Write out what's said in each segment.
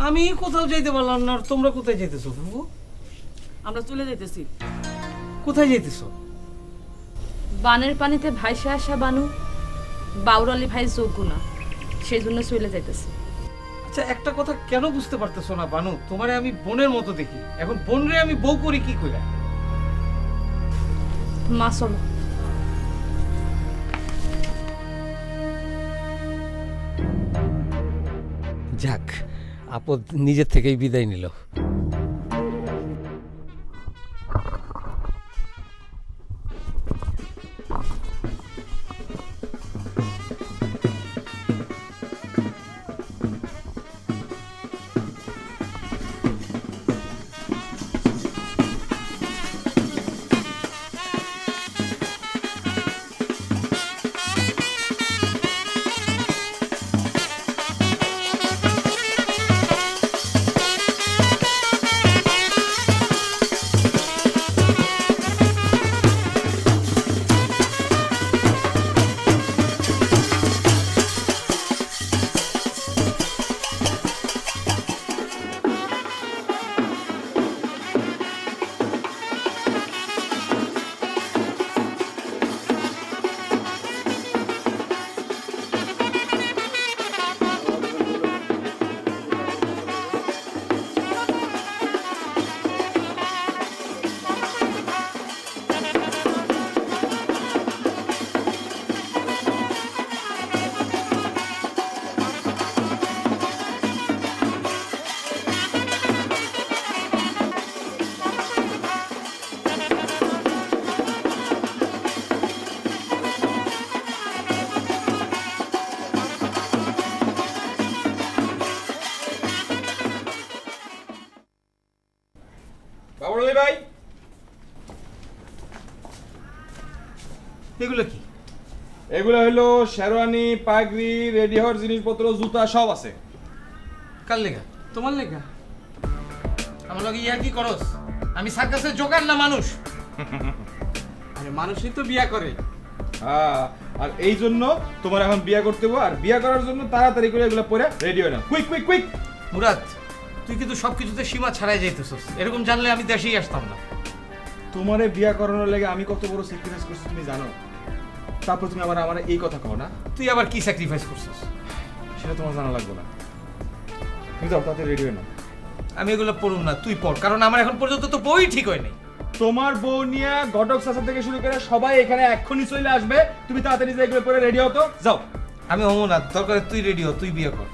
আমি কোথাও যাইতে পারলাম না, আর তোমরা কোথায় যাইতেছো ফুফু? আমরা চলে যাইতেছি। কোথায় যাইতেছো? বানের পানিতে ভাইসা আসা বানু বাউরালি ভাই যোগ্য না, সেই জন্য চলে যাইতেছি। আচ্ছা, একটা কথা কেন বুঝতে পারতেছো না বানু? তোমারে আমি বোনের মতো দেখি, এখন বোনরে আমি বউ করি কি কইরা? মা চলো। যাক, আপদ নিজের থেকেই বিদায় নিল। বাবুল ভাই, এগুলো কি? এগুলো হলো শেরওয়ানি, পাগড়ি, রেডি হওয়ার জিনিসপত্র, জুতা সব আছে। কার লেগা? তোমার লেগা? আমার লগে ইয়া কি করস? আমি সার্কাসের জোগাড় না মানুষ? আরে মানুষই তো বিয়া করে। হ্যাঁ, আর এই জন্য তোমার এখন বিয়া করতে হবে, আর বিয়া করার জন্য তাড়াতাড়ি করে এগুলো পরে রেডি হয় না। Quick quick quick. মুরাদ, তুই কিন্তু সবকিছুতে সীমা ছাড়াই যাইতেছস। এরকম জানলে আমি দেশেই আসতাম না। তোমারে বিয়া করানোর লাগে আমি কত বড় স্যাক্রিফাইস করছি তুমি জানো? তারপর তুমি আবার আমার এই কথা কও না? তুই আবার কি স্যাক্রিফাইস করছস? সেটা তোমার জানা লাগবে না। তুমি যাও, তাড়াতাড়ি রেডি হয় না। আমি এগুলো পড়ুম না, তুই পড়, কারণ আমার এখন পর্যন্ত তো বই ঠিক হয়নি। তোমার বউ নিয়ে ঘটক চাচা থেকে শুরু করে সবাই এখানে এক্ষুনি চলে আসবে। তুমি তাড়াতাড়ি যে এগুলো পরে রেডি হও তো, যাও। আমি হবো না, দরকার তুই রেডি হ, তুই বিয়ে কর।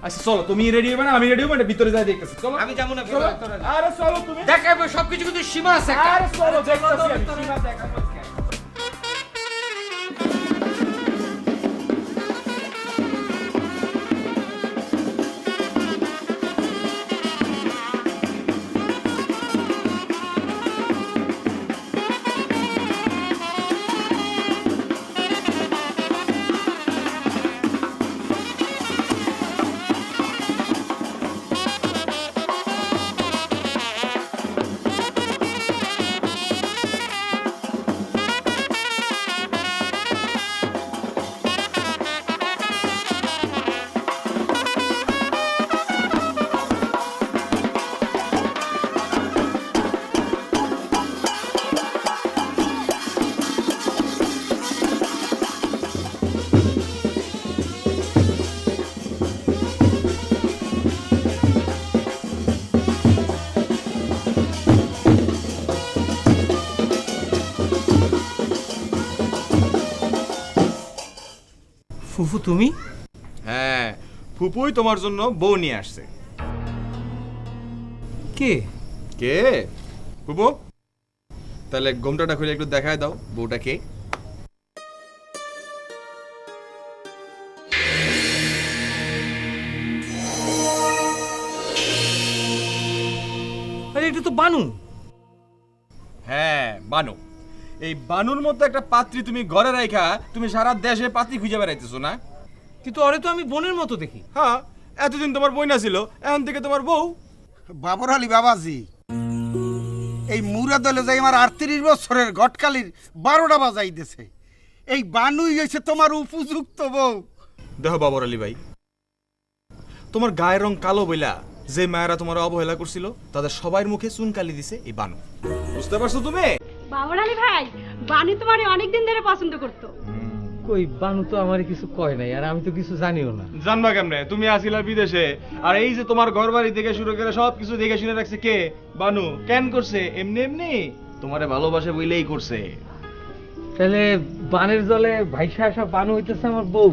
আচ্ছা চলো, তুমি রেডি হবে না আমি রেডি হবো, না ভিতরে যাই দেখতেছি। চলো আমি যাবো না, চলো। তোরা যা। আরে চলো তুমি। দেখাবো সবকিছু, কিন্তু সীমা আছে একটা। আরে চলো, আরে চলো দেখতেছি তো আমি। ভিতরে। সীমা দেখাবো আজকে। ফুফু তুমি? হ্যাঁ, ফুপুই তোমার জন্য বউ নিয়ে আসছে। কে? কে? ফুপু, তাহলে গোমটাটা খুলে একটু দেখায় দাও, বউটা কে? আরে এটা তো বানু। হ্যাঁ, বানু। এই বানুর মতো একটা পাত্রী তুমি ঘরে রাখা তুমি সারা দেশে পাত্রী খুঁজে বেড়াইতেছো না? কিন্তু ওরে তো আমি বোনের মতো দেখি। হ্যাঁ, এতদিন তোমার বই না ছিল, এখন থেকে তোমার বউ। বাবর আলী বাবাজি, এই মুরাদ হলে যাই আমার 38 বছরের ঘটকালির 12টা বাজাইতেছে। এই বানুই হয়েছে তোমার উপযুক্ত বউ। দেখো বাবর আলী ভাই, তোমার গায়ের রং কালো বইলা যে মায়েরা তোমার অবহেলা করছিল তাদের সবার মুখে চুনকালি দিছে এই বানু। বুঝতে পারছো তুমি? বাবর আলী ভাই, বানি তোমারে অনেকদিন ধরে পছন্দ করতো। কই বানু তো আমারে কিছু কয় নাই, আর আমি তো কিছু জানিও না। জানবা কেমনে? তুমি আসিলা বিদেশে, আর এই যে তোমার ঘর বাড়ি থেকে শুরু করে সবকিছু দেখে শুনে রাখছে কে? বানু। কেন করছে? এমনি এমনি তোমারে ভালোবাসে বইলেই করছে। তাহলে বানের জলে ভাইসা আসা বানু হইতেছে আমার বউ।